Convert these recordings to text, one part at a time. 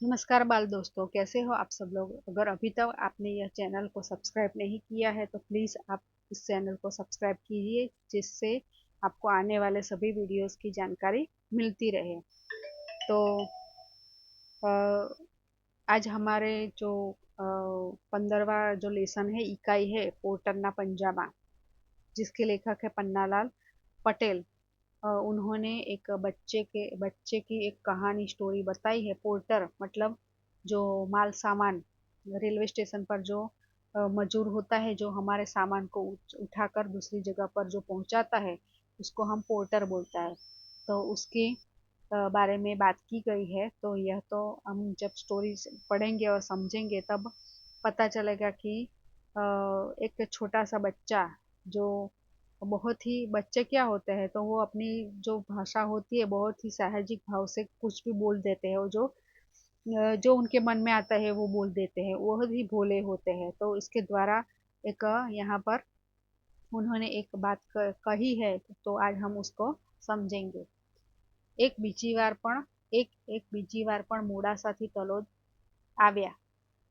नमस्कार बाल दोस्तों, कैसे हो आप सब लोग। अगर अभी तक आपने यह चैनल को सब्सक्राइब नहीं किया है तो प्लीज़ आप इस चैनल को सब्सक्राइब कीजिए, जिससे आपको आने वाले सभी वीडियोस की जानकारी मिलती रहे। तो अ, आज हमारे जो 15वां जो लेसन है, इकाई है पोर्टरना पंजाबा, जिसके लेखक है पन्नालाल पटेल। उन्होंने एक बच्चे की एक कहानी स्टोरी बताई है। पोर्टर मतलब जो माल सामान रेलवे स्टेशन पर जो मजूर होता है, जो हमारे सामान को उठाकर दूसरी जगह पर जो पहुंचाता है, उसको हम पोर्टर बोलता है। तो उसके बारे में बात की गई है। तो यह तो हम जब स्टोरी पढ़ेंगे और समझेंगे तब पता चलेगा कि एक छोटा सा बच्चा जो बहुत ही बच्चे क्या होते हैं, तो वो अपनी जो भाषा होती है बहुत ही साहजिक भाव से कुछ भी बोल देते हैं। वो जो उनके मन में आता है वो बोल देते हैं, वो ही भोले होते हैं। तो इसके द्वारा एक यहाँ पर उन्होंने एक बात कही है, तो आज हम उसको समझेंगे। એક બીજી વાર પણ એક બીજી વાર પણ મોડાસાથી તલોદ આવ્યા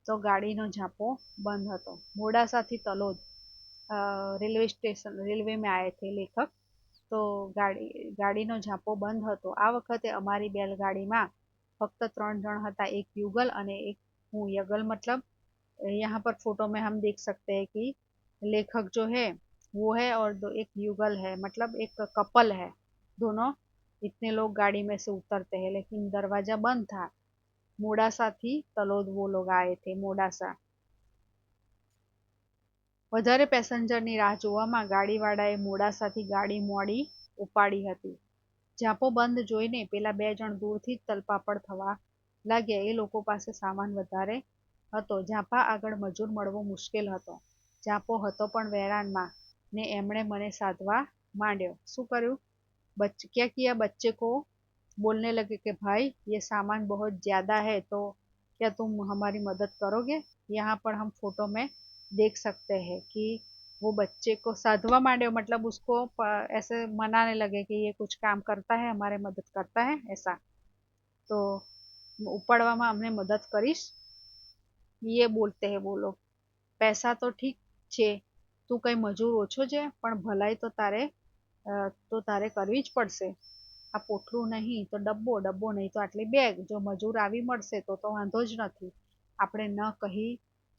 તો ગાડીનો ઝાંપો બંધ હતો। મોડાસાથી તલોદ રેલવે સ્ટેશન રેલવે में आए थे लेखक। तो ગાડીનો ઝાંપો બંધ હતો। આ વખતે અમારી बैलगाड़ीમાં फक्त 3 जन હતા, एक युगल અને एक હું। युगल मतलब यहाँ पर फोटो में हम देख सकते हैं कि लेखक जो है वो है, और दो एक युगल है, मतलब एक कपल है दोनों। इतने लोग गाड़ी में से उतरते हैं, लेकिन दरवाजा बंद था। मोडासा थी तलोद वो लोग आए थे, मोडासा। વધારે પેસેન્જરની રાહ જોવામાં ગાડીવાળાએ મોડાસાથી ગાડી મોડી ઉપાડી હતી। ઝાંપો બંધ જોઈને પેલા 2 જણ દૂરથી જ તલપાપડ થવા લાગ્યા। એ લોકો પાસે સામાન વધારે હતો। ઝાંપા આગળ મજૂર મળવો મુશ્કેલ હતો। ઝાંપો હતો પણ વેરાનમાં, ને એમણે મને સાધવા માંડ્યો। શું કર્યું? क्या किया, बच्चे को बोलने लगे कि भाई ये सामान बहुत ज़्यादा है, तो क्या तुम हमारी मदद करोगे। यहाँ पर हम फोटो में देख सकते हैं कि वो बच्चे को साधवा मांडे, मतलब उसको ऐसे मनाने लगे कि ये कुछ काम करता है, हमारे मदद करता है ऐसा। तो उपाड़वामा हमने मदद करीश, ये बोलते हैं वो लोग। पैसा तो ठीक છે, તું કઈ મજૂર ઓછો છે, પણ ભલાઈ તો તારે કરવી જ પડશે। આ પોટલું નહીં તો ડબ્બો, ડબ્બો નહીં તો આટલી બેગ, જો મજૂર આવી મળશે તો વાંધો જ નથી। આપણે ન કહી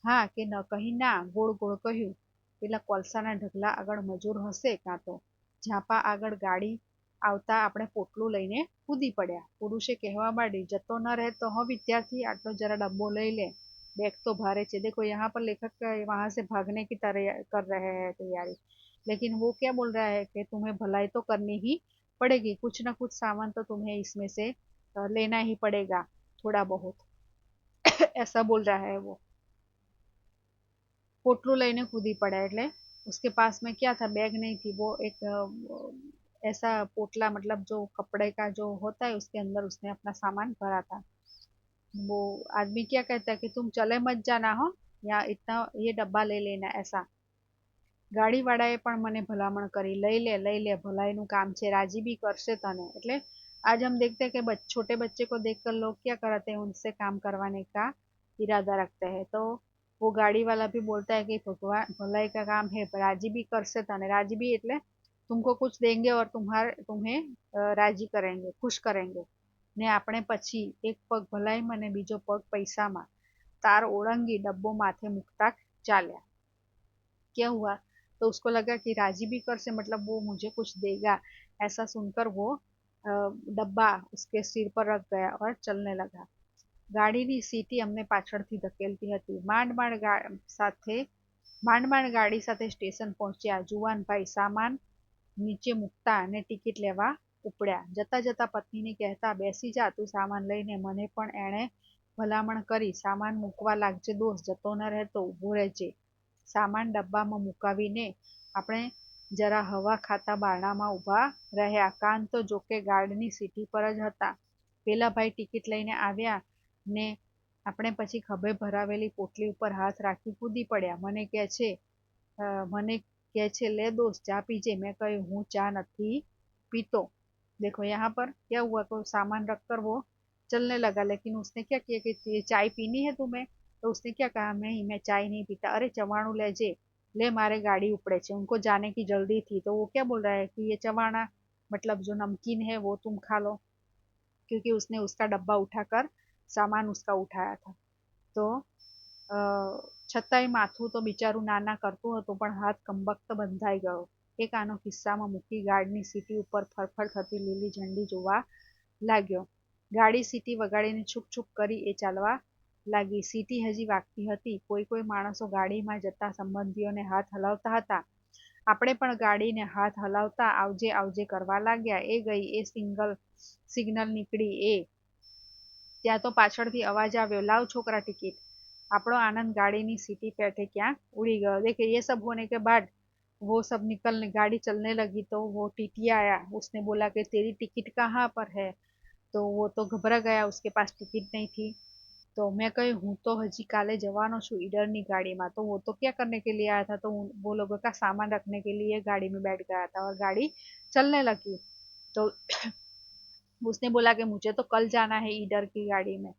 હા કે ન કહી ના, ગોળ ગોળ કહ્યું। પેલા કોલસાના ઢગલા આગળ મજૂર હશે કાં તો। ઝાંપા આગળ ગાડી આવતા આપણે પોટલું લઈને કૂદી પડ્યા। પુરુષે કહેવા માંડી, જતો ન રહેતો હો વિદ્યાર્થી, આટલો જરા ડબ્બો લઈ ले, बैग तो भारे चे। देखो यहाँ पर लेखक वहां से भागने की तरह कर रहे हैं तैयारी, लेकिन वो क्या बोल रहा है कि तुम्हें भलाई तो करनी ही पड़ेगी, कुछ ना कुछ सामान तो तुम्हें इसमें से लेना ही पड़ेगा, थोड़ा बहुत। ऐसा बोल रहा है वो। पोटलू लईने कूदी पड़ा, એટલે उसके पास में क्या था, बैग नहीं थी, वो एक ऐसा पोटला, मतलब जो कपड़े का जो होता है उसके अंदर उसने अपना सामान भरा था। वो आदमी क्या कहता है कि तुम चले मत जाना हो, या इतना ये डब्बा ले लेना ऐसा। ગાડીવાળાએ પણ મને ભલામણ કરી, લઈ લે ભલાઈનું કામ છે, રાજી બી કરશે તને। એટલે आज हम देखते हैं कि छोटे बच्चे को देखकर लोग क्या कराते हैं, उनसे काम करवाने का इरादा रखते हैं। तो वो गाड़ी वाला भी बोलता है कि भगवान भलाई का काम है, राजी भी करसे तने। राजी भी એટલે तुमको कुछ देंगे और तुम्हें राजी करेंगे, खुश करेंगे। ने આપણે પછી એક પગ ભલાઈમાં ને બીજો પગ પૈસામાં तार ओढ़ंगी डब्बो माथे मुकता चाल्या। क्या हुआ, तो उसको लगा कि राजी भी कर से मतलब वो मुझे कुछ देगा। ऐसा सुनकर वो डब्बा उसके सिर पर रख गया और चलने लगा। ગાડીની સીટી અમને પાછળથી ધકેલતી હતી। માંડ માંડ ગાડી સાથે સ્ટેશન પહોંચ્યા। જુવાનભાઈ સામાન નીચે મૂકતા અને ટિકિટ લેવા ઉપડ્યા। જતા જતા પત્નીને કહેતા, બેસી જા, તું સામાન લઈને। મને પણ એણે ભલામણ કરી, સામાન મૂકવા લાગજે દોસ્ત, જતો ન રહેતો, ઊભો રહેજે। સામાન ડબ્બામાં મુકાવીને આપણે જરા હવા ખાતા બારણામાં ઊભા રહ્યા। કાન તો જોકે ગાર્ડની સીટી પર જ હતા। પેલા ભાઈ ટિકિટ લઈને આવ્યા ને આપણે પછી ખભે ભરાવેલી પોટલી ઉપર હાથ રાખી કૂદી પડ્યા। મને કહે છે, ले दोस्त चा पीजे। मैं કહ્યું, હું ચા નથી पीतो। देखो यहाँ पर क्या हुआ, तो सामान रखकर वो चलने लगा। लेकिन उसने क्या किया कि चाय पीनी है तुम्हें? तो उसने क्या कहा, मैं चाय नहीं पीता। अरे चवाणू ले ले, मारे गाड़ी उपड़े छे। उनको जाने की जल्दी थी, तो वो क्या बोल रहा है कि ये चवाणा मतलब जो नमकीन है वो तुम खा लो, क्योंकि उसने उसका डब्बा उठाकर सामान उसका उठाया था। तो છતાંય માથું તો બિચારું નાના કરતું હતું, પણ હાથ કંબક્ત બંધાઈ ગયો. એક આનો ખિસ્સામાં મૂકી ગાર્ડની સીટી ઉપર ફરફર થતી લીલી ઝંડી જોવા લાગ્યો. ગાડી સીટી વગાડીને છૂક છૂક કરી એ ચાલવા લાગી. સીટી હજી વાગતી હતી. કોઈ કોઈ માણસો ગાડીમાં જતા સંબંધીઓને હાથ હલાવતા હતા. આપણે પણ ગાડીને હાથ હલાવતા આવજે આવજે કરવા લાગ્યા. એ ગઈ એ સિગ્નલ નીકળી એ ત્યાં તો પાછળથી અવાજ આવ્યો, લાવ છોકરા ટિકિટ. આપણો આનંદ ગાड़ीनी सीटी पे थे क्या उड़ी गया। देखिए ये सब होने के बाद वो सब निकलने, गाड़ी चलने लगी तो वो टीटी आया। उसने बोला कि तेरी टिकट कहाँ पर है? तो वो तो घबरा गया, उसके पास टिकट नहीं थी। तो मैं कही हूँ तो हजी काले जवानो छू ईडरनी गाड़ी में। तो वो तो क्या करने के लिए आया था? तो वो लोगों का सामान रखने के लिए गाड़ी में बैठ गया था और गाड़ी चलने लगी। तो उसने बोला कि मुझे तो कल जाना है ईडर की गाड़ी में।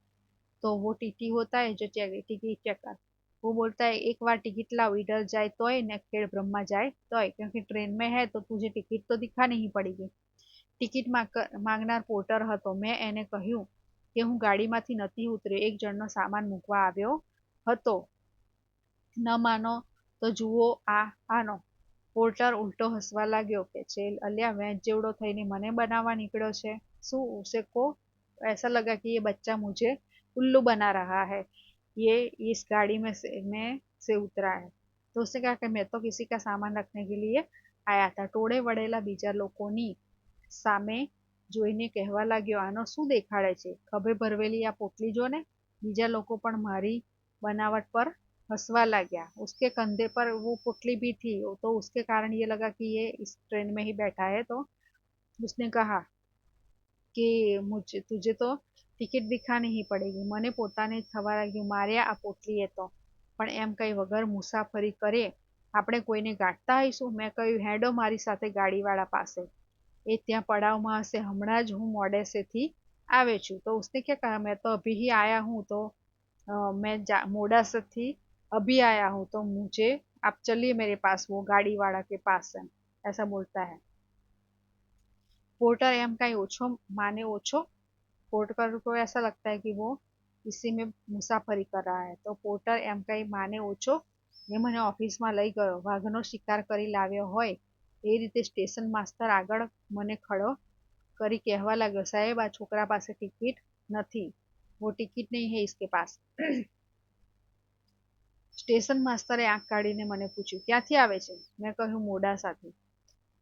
तो वो टीटी होता है जो टिकट चेकर, वो बोलता है एक बार टिकट लाओ, इधर जाए तोय ने खेड़ ब्रह्मा जाए तोय, क्योंकि ट्रेन में है तो तुझे टिकट तो दिखानी ही पड़ेगी। टिकट मांगनार पोर्टर હતો। મેં એને કહ્યું કે હું ગાડીમાંથી નથી ઉતર્યો, એક જણનો સામાન મૂકવા આવ્યો હતો। ન માનો તો જુઓ આનો। પોર્ટર ઉલટો હસવા લાગ્યો કે છે અલ્યા વેચ જેવડો થઈને મને બનાવવા નીકળ્યો છે શું? उसे को ऐसा लगा कि ये बच्चा मुझे उल्लू बना रहा है, ये इस गाड़ी में से उतरा है। तो उसने कहा कि मैं तो किसी का सामान रखने के लिए आया था। टोળે વળેલા બીજા લોકોની સામે જોઈને કહેવા લાગ્યો, આનો શું દેખાડે છે? ખભે ભરવેલી આ પોટલી જો ને। બીજા લોકો પણ મારી बनावट पर हंसवा लगा। उसके कंधे पर वो पोटली भी थी, तो उसके कारण ये लगा कि ये इस ट्रेन में ही बैठा है। तो उसने कहा कि मुझे तुझे तो ટિકિટ દિખાની ही पड़ेगी। મને પોતાને થવા લાગ્યું માર્યા આ પોટલીએ તો, પણ એમ કઈ વગર મુસાફરી કરે આપણે કોઈને ગાંઠતા હઈશું? મેં કહ્યું હેડો મારી સાથે ગાડીવાળા પાસે, એ ત્યાં પડાવમાં હશે, હમણાં જ હું મોડેસેથી આવે છું। तो उसने क्या कहा, मैं तो अभी ही आया हूँ, तो मैं मोडासा थी अभी आया हूँ, तो मुझे आप चलिए मेरे पास, वो गाड़ी वाला के पास है, ऐसा बोलता है। पोर्टर एम कहीं ओछो माने ओछो। पोर्टर को ऐसा लगता है कि वो इसी में मुसाफरी कर रहा है। तो पोर्टर एम कहीं माने ओछो ने મને ઓફિસમાં લઈ ગયો, વાઘનો શિકાર કરી લાવ્યો હોય એ રીતે। સ્ટેશન માસ્તર આગળ મને ખડો કરી કહેવા લાગ્યો, સાહેબ આ છોકરા પાસે ટિકિટ નથી, वो टिकट नहीं है इसके पास। સ્ટેશન માસ્તરે આંખ કાઢીને મને પૂછ્યું, ક્યાંથી આવે છે? મેં કહ્યું મોડાસાથી।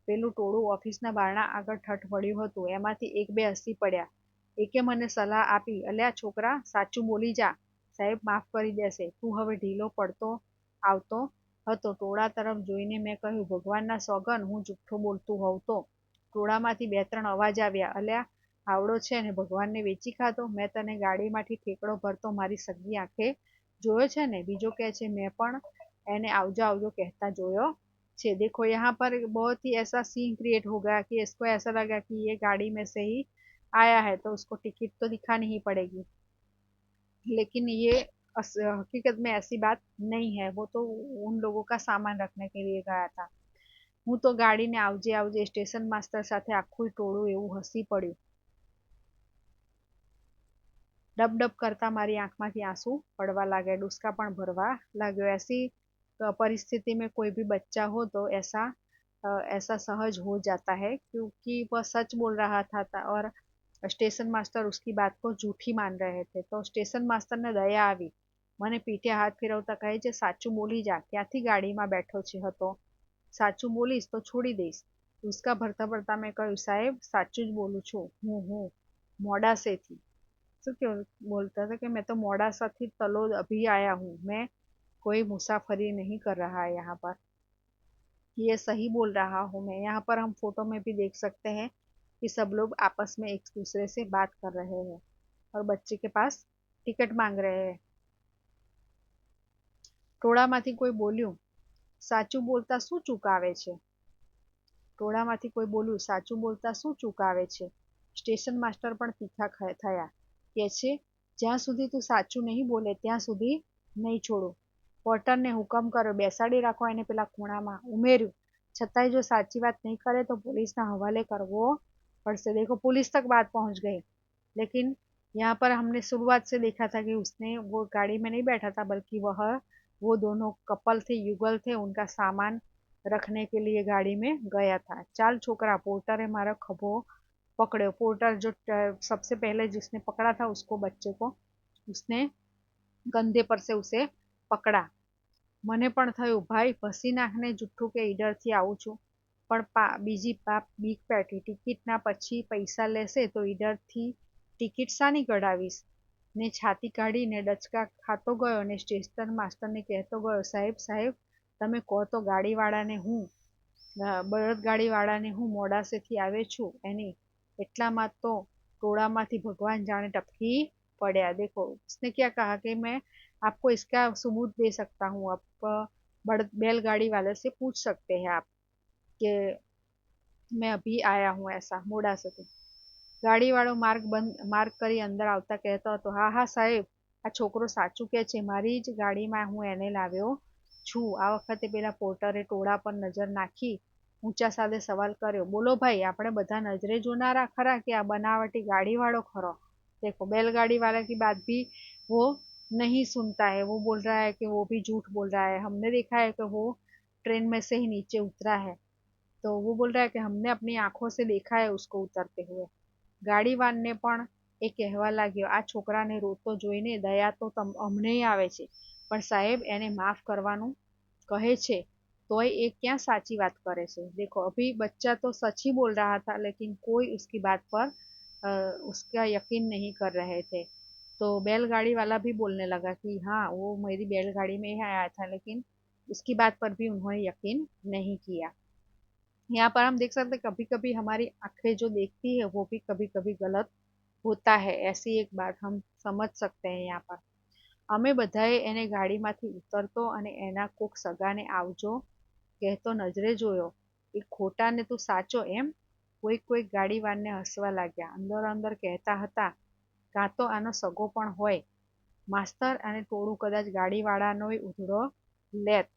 પેલું ટોળું ઓફિસના બારણા આગળ ઠઠ વળ્યું હતું, એમાંથી એક બે હસી પડ્યા। એકે મને સલાહ આપી, અલ્યા છોકરા સાચું બોલી જા, સાહેબ માફ કરી દેશે, તું હવે ઢીલો પડતો આવતો હતો। ટોળા તરફ જોઈને મેં કહ્યું, ભગવાનના સોગન હું જુઠ્ઠું બોલતું હોઉં તો? ટોળામાંથી બે ત્રણ અવાજ આવ્યા, અલ્યા આવડો છે ને ભગવાનને વેચી ખાધો? મેં તને ગાડીમાંથી ઠેકડો ભરતો મારી સગી આંખે જોયો છે ને? બીજો કહે છે, મેં પણ એને આવજો આવજો કહેતા જોયો छे। देखो यहाँ पर बहुत ही ऐसा सीन क्रिएट हो गया कि इसको ऐसा लगा कि ये गाड़ी में से ही आया है, तो उसको टिकट तो दिखानी ही पड़ेगी। लेकिन ये हकीकत में ऐसी बात नहीं है, वो तो उन लोगों का सामान रखने के लिए गया था। હું તો ગાડીને આવજે આવજે સ્ટેશન માસ્તર સાથે આખું ટોળું એવું હસી પડ્યું। डब डब करता मारी आंखમાંથી आंसू पड़वा लगे, डुस्का पण भरवा लाग्यो। ऐसी परिस्थिति में कोई भी बच्चा हो तो ऐसा सहज हो जाता है, क्योंकि वह सच बोल रहा था और स्टेशन मास्टर उसकी बात को झूठी मान रहे थे। तो स्टेशन मास्टर ने दया આવી, મને પીઠે હાથ ફેરવતા કહે છે, સાચું બોલી જા, ક્યાંથી ગાડીમાં બેઠો છે હતો? સાચું બોલીશ તો છોડી દઈશ। उसका भरता भरता मैं કહ્યું, સાહેબ સાચું જ બોલું છું, હું મોડાસેથી। શું क्यों बोलता था कि मैं तो मोडासा थी तलोद अभी आया हूँ, मैं कोई मुसाफरी नहीं कर रहा है यहाँ पर, ये सही बोल रहा हूँ मैं। यहाँ पर हम फोटो में भी देख सकते हैं कि सब लोग आपस में एक दूसरे से बात कर रहे हैं और बच्चे के पास टिकट मांग रहे हैं। ટોળામાંથી કોઈ બોલ્યું, સાચું બોલતા શું ચૂકાવે છે? ટોળામાંથી કોઈ બોલ્યું, સાચું બોલતા શું ચૂકાવે છે? સ્ટેશન માસ્ટર પણ તીખા થયા। કહે છે, જ્યાં સુધી તું સાચું નહીં બોલે ત્યાં સુધી નહીં છોડું. પોર્ટરને હુકમ કર્યો, બેસાડી રાખો એને પેલા ખૂણામાં. ઉમેર્યું, છતાંય જો સાચી વાત नहीं करे तो पुलिस ना हवाले करवो पड़से. देखो पुलिस तक बात पहुंच गई, लेकिन यहाँ पर हमने शुरुआत से देखा था कि उसने वो गाड़ी में नहीं बैठा था, बल्कि वो दोनों कपल थे, युगल थे, उनका सामान रखने के लिए गाड़ी में गया था. चाल छोकरा, पोर्टरे मारा खभो पकड़ो. पोर्टर जो सबसे पहले जिसने पकड़ा था उसको, बच्चे को, उसने कंधे पर से उसे पकड़ा. મને પણ થયું, ભાઈ ભસી નાખને જુઠ્ઠું કે ઈડરથી આવું છું, પણ બીજી બીક પેઠી, ટિકિટના પછી પૈસા લેશે તો ઈડરથી ટિકિટ શાની કઢાવીશ. ને છાતી કાઢીને ડચકા ખાતો ગયો અને સ્ટેશન માસ્ટરને કહેતો ગયો, સાહેબ સાહેબ, તમે કહો તો ગાડીવાળાને હું બળદગાડીવાળાને હું મોડાસેથી આવે છું એની. એટલામાં તો टोड़ाમાંથી भगवान जाने टपकी पड़ा. देखो उसने क्या कहा कि मैं आपको इसका सबूत दे सकता हूँ, आप बैलगाड़ी वाले से पूछ सकते हैं आप कि मैं अभी आया हूँ ऐसा मोडासा से. ગાડીવાળો માર્ગ કરી અંદર આવતા કહેતો હતો, હા હા સાહેબ, આ છોકરો સાચું કહે છે, મારી જ ગાડીમાં હું એને લાવ્યો છું. આ વખતે પેલા પોર્ટરે ટોળા પર નજર નાખી ઊંચા સાદે સવાલ કર્યો, બોલો ભાઈ, આપણે બધા नजरे જોનારા ખરા કે આ बनावटी गाड़ी वालों खरो. देखो बैलगाड़ी वाला की बात भी वो नहीं सुनता है, वो बोल रहा है कि वो भी झूठ बोल रहा है, हमने देखा है कि वो ट्रेन में से ही नीचे उतरा है, तो वो बोल रहा है कि हमने अपनी आंखों से देखा है उसको उतरते हुए. ગાડીવાનને પણ એ કહેવા લાગ્યો, આ છોકરાને રોતો જોઈને દયા તો અમને આવે છે, પણ સાહેબ એને માફ કરવાનું કહે છે तोय ये क्या साची बात करे छे. देखो अभी बच्चा तो सच ही बोल रहा था, लेकिन कोई उसकी बात पर उसका यकीन नहीं कर रहे थे. तो बैलगाड़ी वाला भी बोलने लगा कि हाँ वो मेरी बैलगाड़ी में ही आया था, लेकिन उसकी बात पर भी उन्होंने यकीन नहीं किया. यहाँ पर हम देख सकते हैं कभी कभी हमारी आंखें जो देखती है वो भी कभी कभी गलत होता है. ऐसी एक बात हम समझ सकते हैं यहाँ पर. અમે બધાએ એને ગાડીમાંથી ઉતરતો અને એના કોક સગાને આવજો કહેતો નજરે જોયો. એ ખોટાને તું સાચો એમ. કોઈક ગાડીવાનને હસવા લાગ્યા. અંદર કહેતા હતા, કાં તો આનો સગો પણ હોય. માસ્તર અને ટોળું કદાચ ગાડીવાળાનોય ઉધડો લેત.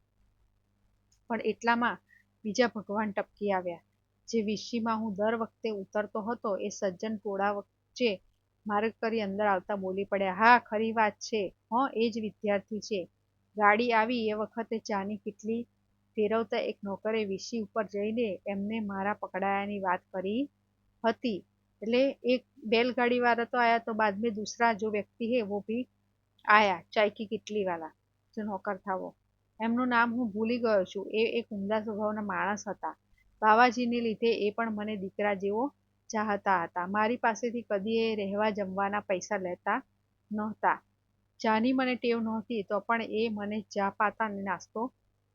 પણ એટલામાં બીજા ભગવાન ટપકી આવ્યા. જે વીસીમાં હું દર વખતે ઉતરતો હતો એ સજ્જન ટોળા વચ્ચે માર્ગ કરી અંદર આવતા બોલી પડ્યા, હા ખરી વાત છે હો, એ જ વિદ્યાર્થી છે. ગાડી આવી એ વખતે ચાની કીટલી ફેરવતા એક નોકરે વીસી ઉપર જઈને એમને મારા પકડાયાની વાત કરી હતી. એટલે એક बैलगाड़ी वाला तो आया, तो बाद में दूसरा जो व्यक्ति है वो भी आया, चाय की किटली वाला जो नौकर था वो. એમનું નામ હું ભૂલી ગયો છું. એ એક ઉમદા સ્વભાવના માણસ હતા. બાવાજીને લીધે એ પણ મને દીકરા જેવો ચાહતા હતા. મારી પાસેથી કદી એ રહેવા જમવાના પૈસા લેતા નહોતા. ચાની મને ટેવ નહોતી તો પણ એ મને ચા પાતા અને નાસ્તો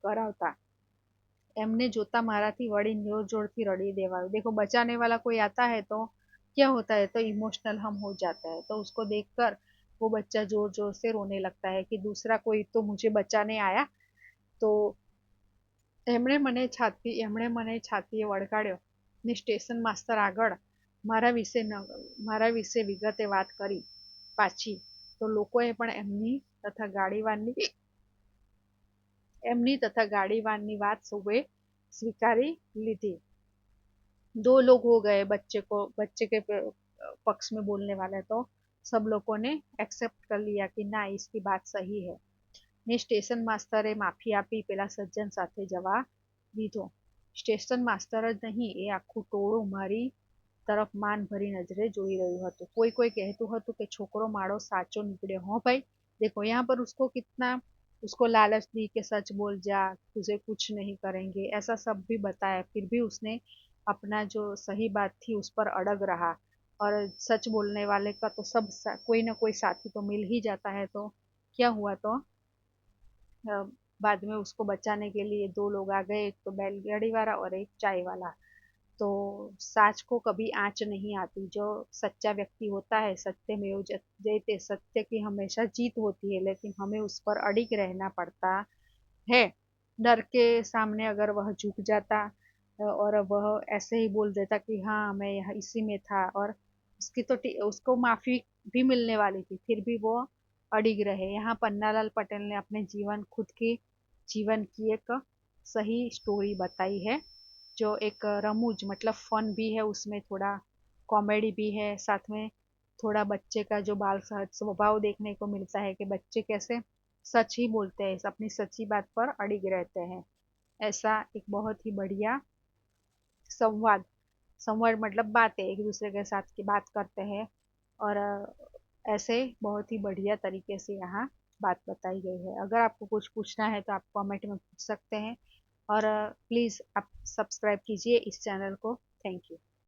કરાવતા. એમને જોતા મારાથી વળી જોર જોરથી रड़ी देवायो. देखो बचाने वाला कोई आता है तो क्या होता है, तो इमोशनल हम हो जाते हैं, तो उसको देखकर वो बच्चा जोर जोर से रोने लगता है कि दूसरा कोई तो मुझे बचाने आया. તો એમણે મને છાતીએ વળગાડ્યો ને સ્ટેશન માસ્તર આગળ મારા વિશે વિગતે વાત કરી પાછી. તો લોકોએ પણ એમની તથા ગાડીવાનની વાત સૌએ स्वीकारी लीधी. 2 लोग हो गए बच्चे के पक्ष में बोलने वाले, तो सब लोगों ने एक्सेप्ट कर लिया कि ना इसकी बात सही है. ने स्टेशन मास्टरे माफी આપી પેલા સજ્જન સાથે જવા દીધો. સ્ટેશન માસ્ટર જ નહીં, એ આખું ટોળું મારી તરફ માન ભરી નજરે જોઈ રહ્યું હતું. કોઈ કહેતું હતું કે છોકરો મારો સાચો નીકળ્યો હો भाई. देखो यहाँ पर उसको लालच दी कि सच बोल जा, तुझे कुछ नहीं करेंगे, ऐसा सब भी बताया. फिर भी उसने अपना जो सही बात थी उस पर अड़ग रहा. और सच बोलने वाले का तो कोई ना कोई साथी तो मिल ही जाता है. तो क्या हुआ, तो बाद में उसको बचाने के लिए 2 लोग आ गए, एक तो बैलगाड़ी वाला और एक चाय वाला. तो साच को कभी आंच नहीं आती. जो सच्चा व्यक्ति होता है, सत्यमेव जयते, सत्य की हमेशा जीत होती है, लेकिन हमें उस पर अडिग रहना पड़ता है. डर के सामने अगर वह झुक जाता और वह ऐसे ही बोल देता कि हाँ मैं इसी में था, और उसको माफी भी मिलने वाली थी, फिर भी वो अडिग रहे। यहाँ पन्नालाल पटेल ने अपने खुद के जीवन की एक सही स्टोरी बताई है, जो एक रमूज मतलब फन भी है, उसमें थोड़ा कॉमेडी भी है, साथ में थोड़ा बच्चे का जो बाल सहज स्वभाव देखने को मिलता है कि बच्चे कैसे सच ही बोलते हैं, अपनी सच्ची बात पर अडिग रहते हैं। ऐसा एक बहुत ही बढ़िया संवाद, संवाद मतलब बातें एक दूसरे के साथ की बात करते हैं, और ऐसे बहुत ही बढ़िया तरीके से यहाँ बात बताई गई है। अगर आपको कुछ पूछना है तो आप कमेंट में पूछ सकते हैं, और प्लीज़ आप सब्सक्राइब कीजिए इस चैनल को। Thank you.